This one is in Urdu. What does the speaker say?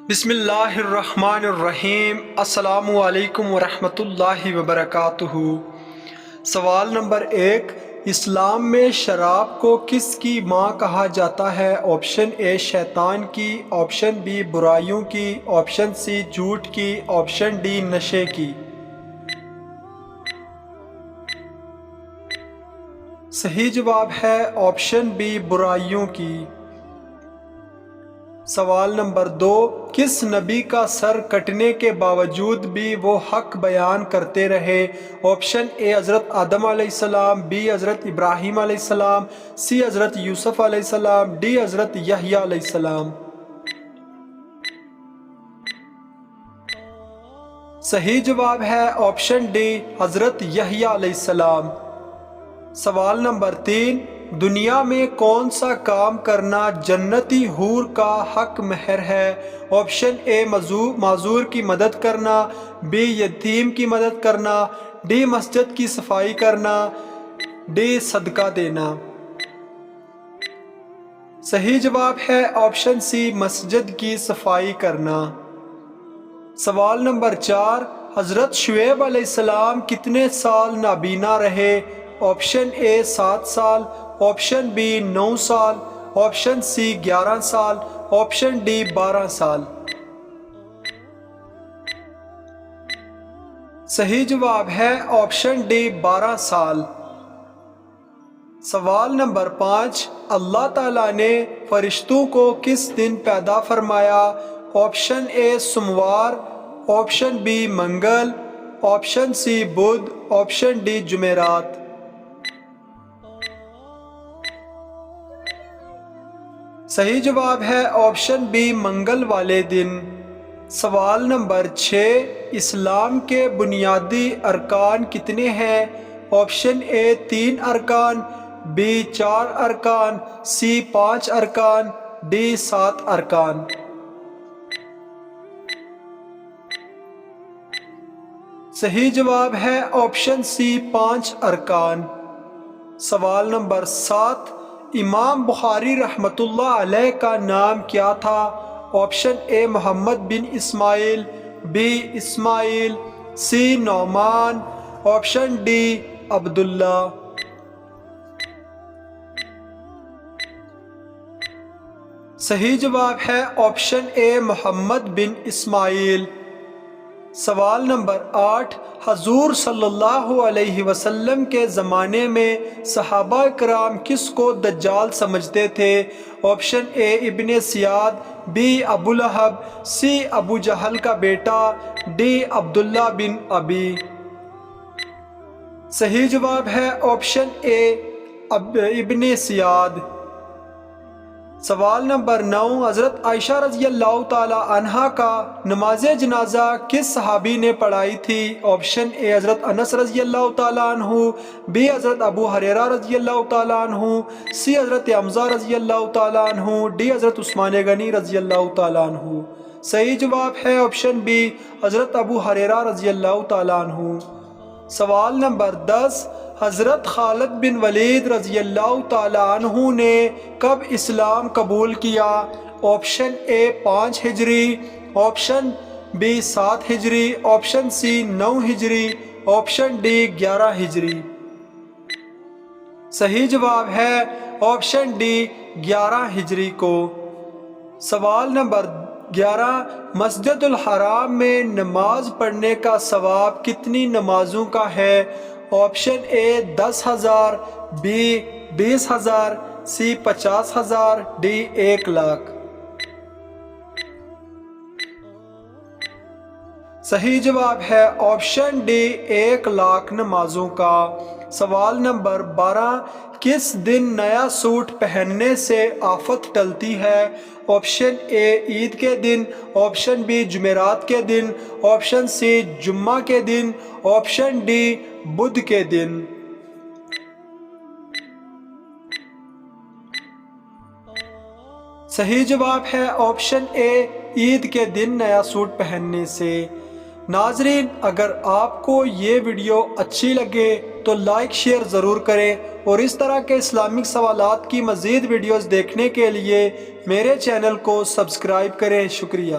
بسم اللہ الرحمن الرحیم۔ السلام علیکم ورحمۃ اللہ وبرکاتہ۔ سوال نمبر 1، اسلام میں شراب کو کس کی ماں کہا جاتا ہے؟ آپشن اے شیطان کی، آپشن بی برائیوں کی، آپشن سی جھوٹ کی، آپشن ڈی نشے کی۔ صحیح جواب ہے آپشن بی برائیوں کی۔ سوال نمبر 2، کس نبی کا سر کٹنے کے باوجود بھی وہ حق بیان کرتے رہے؟ آپشن اے حضرت آدم علیہ السلام، بی حضرت ابراہیم علیہ السلام، سی حضرت یوسف علیہ السلام، ڈی حضرت یحییٰ علیہ السلام۔ صحیح جواب ہے آپشن ڈی حضرت یحییٰ علیہ السلام۔ سوال نمبر 3، دنیا میں کون سا کام کرنا جنتی حور کا حق مہر ہے؟ آپشن اے معذور کی مدد کرنا، بی یتیم کی مدد کرنا، ڈی مسجد کی صفائی کرنا، ڈی صدقہ دینا۔ صحیح جواب ہے آپشن سی مسجد کی صفائی کرنا۔ سوال نمبر 4، حضرت شعیب علیہ السلام کتنے سال نابینا رہے؟ آپشن اے 7 سال، آپشن بی 9 سال، آپشن سی 11 سال، آپشن ڈی 12 سال۔ صحیح جواب ہے آپشن ڈی 12 سال۔ سوال نمبر 5، اللہ تعالیٰ نے فرشتوں کو کس دن پیدا فرمایا؟ آپشن اے سوموار، آپشن بی منگل، آپشن سی بدھ، آپشن ڈی جمعرات۔ صحیح جواب ہے آپشن بی منگل والے دن۔ سوال نمبر 6، اسلام کے بنیادی ارکان کتنے ہیں؟ آپشن اے 3 ارکان، بی 4 ارکان، سی 5 ارکان، ڈی 7 ارکان۔ صحیح جواب ہے آپشن سی 5 ارکان۔ سوال نمبر 7، امام بخاری رحمۃ اللہ علیہ کا نام کیا تھا؟ Option A Muhammad bin Ismail, B Ismail, C Numan, option D Abdullah. صحیح جواب ہے آپشن اے محمد بن اسماعیل۔ سوال نمبر 8، حضور صلی اللہ علیہ وسلم کے زمانے میں صحابہ کرام کس کو دجال سمجھتے تھے؟ آپشن اے ابن سیاد، بی ابو لہب، سی ابو جہل کا بیٹا، ڈی عبداللہ بن ابی۔ صحیح جواب ہے آپشن اے ابن سیاد۔ سوال نمبر 9، حضرت عائشہ رضی اللہ تعالی عنہا کا نماز جنازہ کس صحابی نے پڑھائی تھی؟ آپشن اے حضرت انس رضی اللہ تعالی عنہ، بی حضرت ابو ہریرہ رضی اللہ تعالی عنہ، سی حضرت حمزہ رضی اللہ تعالی عنہ، ڈی حضرت عثمان غنی رضی اللہ تعالی عنہ۔ صحیح جواب ہے آپشن بی حضرت ابو ہریرہ رضی اللہ تعالی عنہ۔ سوال نمبر 10، حضرت خالد بن ولید رضی اللہ تعالی عنہ نے کب اسلام قبول کیا؟ آپشن اے 5 ہجری، آپشن بی 7 ہجری، آپشن سی 9 ہجری، آپشن ڈی 11 ہجری۔ صحیح جواب ہے آپشن ڈی 11 ہجری کو۔ سوال نمبر 11، مسجد الحرام میں نماز پڑھنے کا ثواب کتنی نمازوں کا ہے؟ Option A 10,000، B 20,000، C 50,000، D 1,00,000۔ صحیح جواب ہے آپشن ڈی 1,00,000 نمازوں کا۔ سوال نمبر 12، کس دن نیا سوٹ پہننے سے آفت ٹلتی ہے؟ آپشن اے عید کے دن، آپشن بی جمعرات کے دن، آپشن سی جمعہ کے دن، آپشن ڈی بدھ کے دن۔ صحیح جواب ہے آپشن اے عید کے دن نیا سوٹ پہننے سے۔ ناظرین، اگر آپ کو یہ ویڈیو اچھی لگے تو لائک شیئر ضرور کریں، اور اس طرح کے اسلامک سوالات کی مزید ویڈیوز دیکھنے کے لیے میرے چینل کو سبسکرائب کریں۔ شکریہ۔